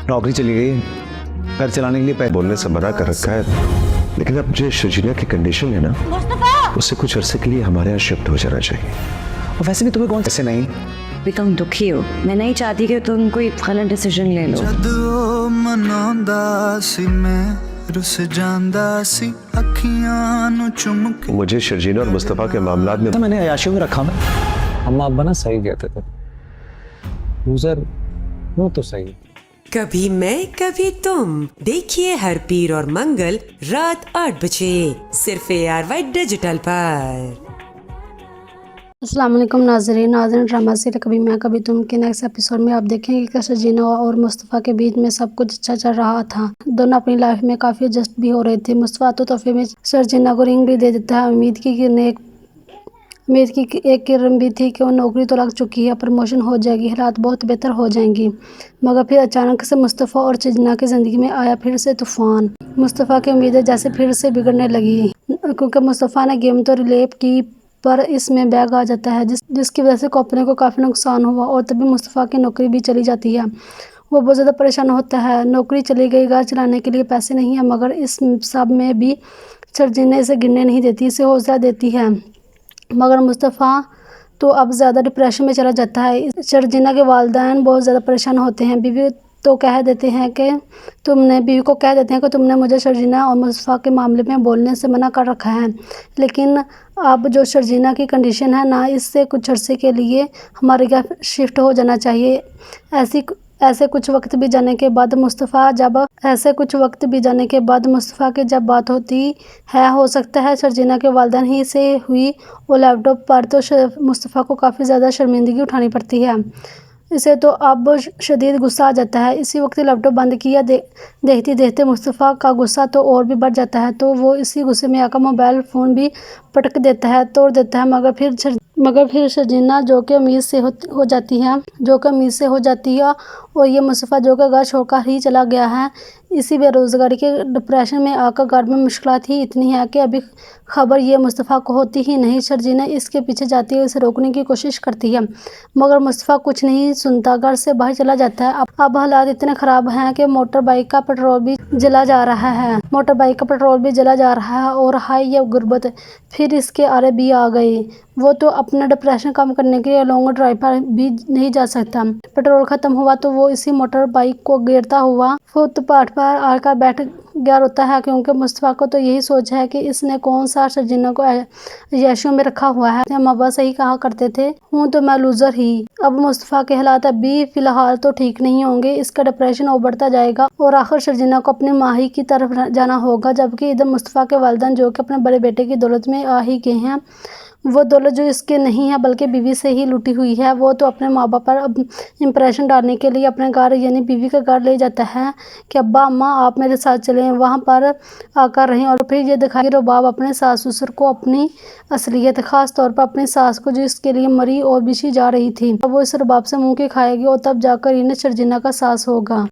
नौकरी चली गई, घर चलाने के लिए पैसे बोलने से मना कर रखा है, लेकिन अब जो शर्जीना की कंडीशन है ना, उससे कुछ अरसे के लिए हमारे यहाँ शिफ्ट हो जाना चाहिए। और वैसे भी तुम्हें कौन ऐसे नहीं। भी तुम दुखी हो, मैं नहीं चाहती कि तुम कोई गलत डिसीजन ले लो। ਜਦੋਂ ਮਨਾਉਂਦਾ ਸੀ ਮੈਂ ਰੁੱਸ ਜਾਂਦਾ ਸੀ ਅੱਖੀਆਂ ਨੂੰ ਚੁੰਮ ਕੇ मुझे शर्जीना और मुस्तफ़ा के मामलात में तो मैंने अयाशियों में रखा मैं। अम्मा अब्बा ना सही कहते थे, यूजर वो तो सही। कभी मैं कभी तुम देखिए हर पीर और मंगल रात 8 बजे सिर्फ ARY डिजिटल पर। अस्सलाम वालेकुम नाज़रीन ड्रामा सीरियल कभी मैं कभी तुम के नेक्स्ट एपिसोड में आप देखेंगे कि शर्जीना और मुस्तफ़ा के बीच में सब कुछ अच्छा चल रहा था। दोनों अपनी लाइफ में काफ़ी एडजस्ट भी हो रहे थे। मुस्तफ़ा तो तोहफे में शर्जीना को रिंग भी दे देता है। उम्मीद की एक किरण भी थी कि वो नौकरी तो लग चुकी है, प्रमोशन हो जाएगी, हालात बहुत बेहतर हो जाएंगी। मगर फिर अचानक से मुस्तफ़ा और शर्जीना की ज़िंदगी में आया फिर से तूफ़ान। मुस्तफ़ा की उम्मीदें जैसे फिर से बिगड़ने लगी, क्योंकि मुस्तफ़ा ने गेम तो रिलेप की पर इसमें बैग आ जाता है, जिसकी वजह से कंपनी को काफ़ी नुकसान हुआ और तभी मुस्तफ़ा की नौकरी भी चली जाती है। वो बहुत ज़्यादा परेशान होता है। नौकरी चली गई, घर चलाने के लिए पैसे नहीं है, मगर इस सब में भी शर्जीना इसे गिरने नहीं देती, इसे हौसला देती है। मगर मुस्तफ़ा तो अब ज़्यादा डिप्रेशन में चला जाता है। शर्जीना के वालिदैन बहुत ज़्यादा परेशान होते हैं। बीवी को कह देते हैं कि तुमने मुझे शर्जीना और मुस्तफ़ा के मामले में बोलने से मना कर रखा है, लेकिन अब जो शर्जीना की कंडीशन है ना, इससे कुछ अरसे के लिए हमारे घर शिफ्ट हो जाना चाहिए। ऐसे कुछ वक्त भी जाने के बाद मुस्तफ़ा की जब बात होती है, हो सकता है शर्जीना के वालिदैन ही से हुई वो लैपटॉप पर तो मुस्तफ़ा को काफ़ी ज़्यादा शर्मिंदगी उठानी पड़ती है। इसे तो अब शदीद गुस्सा आ जाता है। इसी वक्त लैपटॉप बंद किया देखते देखते मुस्तफ़ा का गुस्सा तो और भी बढ़ जाता है, तो वो इसी गुस्से में आकर मोबाइल फ़ोन भी पटक देता है, तोड़ देता है। मगर फिर शर्जीना जो कि उम्मीद से हो जाती है और ये मुस्तफ़ा जो कि घर छोड़कर ही चला गया है, इसी बेरोज़गारी के डिप्रेशन में आकर घर में मुश्किलात ही इतनी है कि अभी खबर ये मुस्तफ़ा को होती ही नहीं। शर्जीना इसके पीछे जाती है, इसे रोकने की कोशिश करती है, मगर मुस्तफ़ा कुछ नहीं सुनता, घर से बाहर चला जाता है। अब हालात इतने ख़राब हैं कि मोटर बाइक का पेट्रोल भी जला जा रहा है और हाय ये गुर्बत फिर इसके आरे भी आ गई। वो तो अपना डिप्रेशन कम करने के लिए लॉन्ग ड्राइव पर भी नहीं जा सकता। पेट्रोल ख़त्म हुआ तो वो इसी मोटर बाइक को गिरता हुआ फुटपाथ पर आकर बैठ गया रोता है, क्योंकि मुस्तफ़ा को तो यही सोच है कि इसने कौन सा शर्जीना को अय्याशियों में रखा हुआ है। हम अब्बा सही कहा करते थे, हूँ तो मैं लूज़र ही। अब मुस्तफ़ा के हालात अभी फ़िलहाल तो ठीक नहीं होंगे, इसका डिप्रेशन और बढ़ता जाएगा और आखिर शर्जीना को अपनी माही की तरफ जाना होगा, जबकि इधर मुस्तफ़ा के वालिदैन जो कि अपने बड़े बेटे की दौलत में आ ही गए हैं, वो दौलत जो इसके नहीं है बल्कि बीवी से ही लुटी हुई है, वो तो अपने माँ बाप पर अब इम्प्रेशन डालने के लिए अपने घर यानी बीवी का घर ले जाता है कि अब्बा अम्मा आप मेरे साथ चलें, वहाँ पर आकर रहें। और फिर ये दिखाई रुबाब अपने सास ससुर को अपनी असलियत, ख़ास तौर पर अपनी सास को जो इसके लिए मरी और बिछी जा रही थी, अब वो इस रुबाब से मुँह की खाएगी और तब जाकर इन्हें शर्जीना का सास होगा।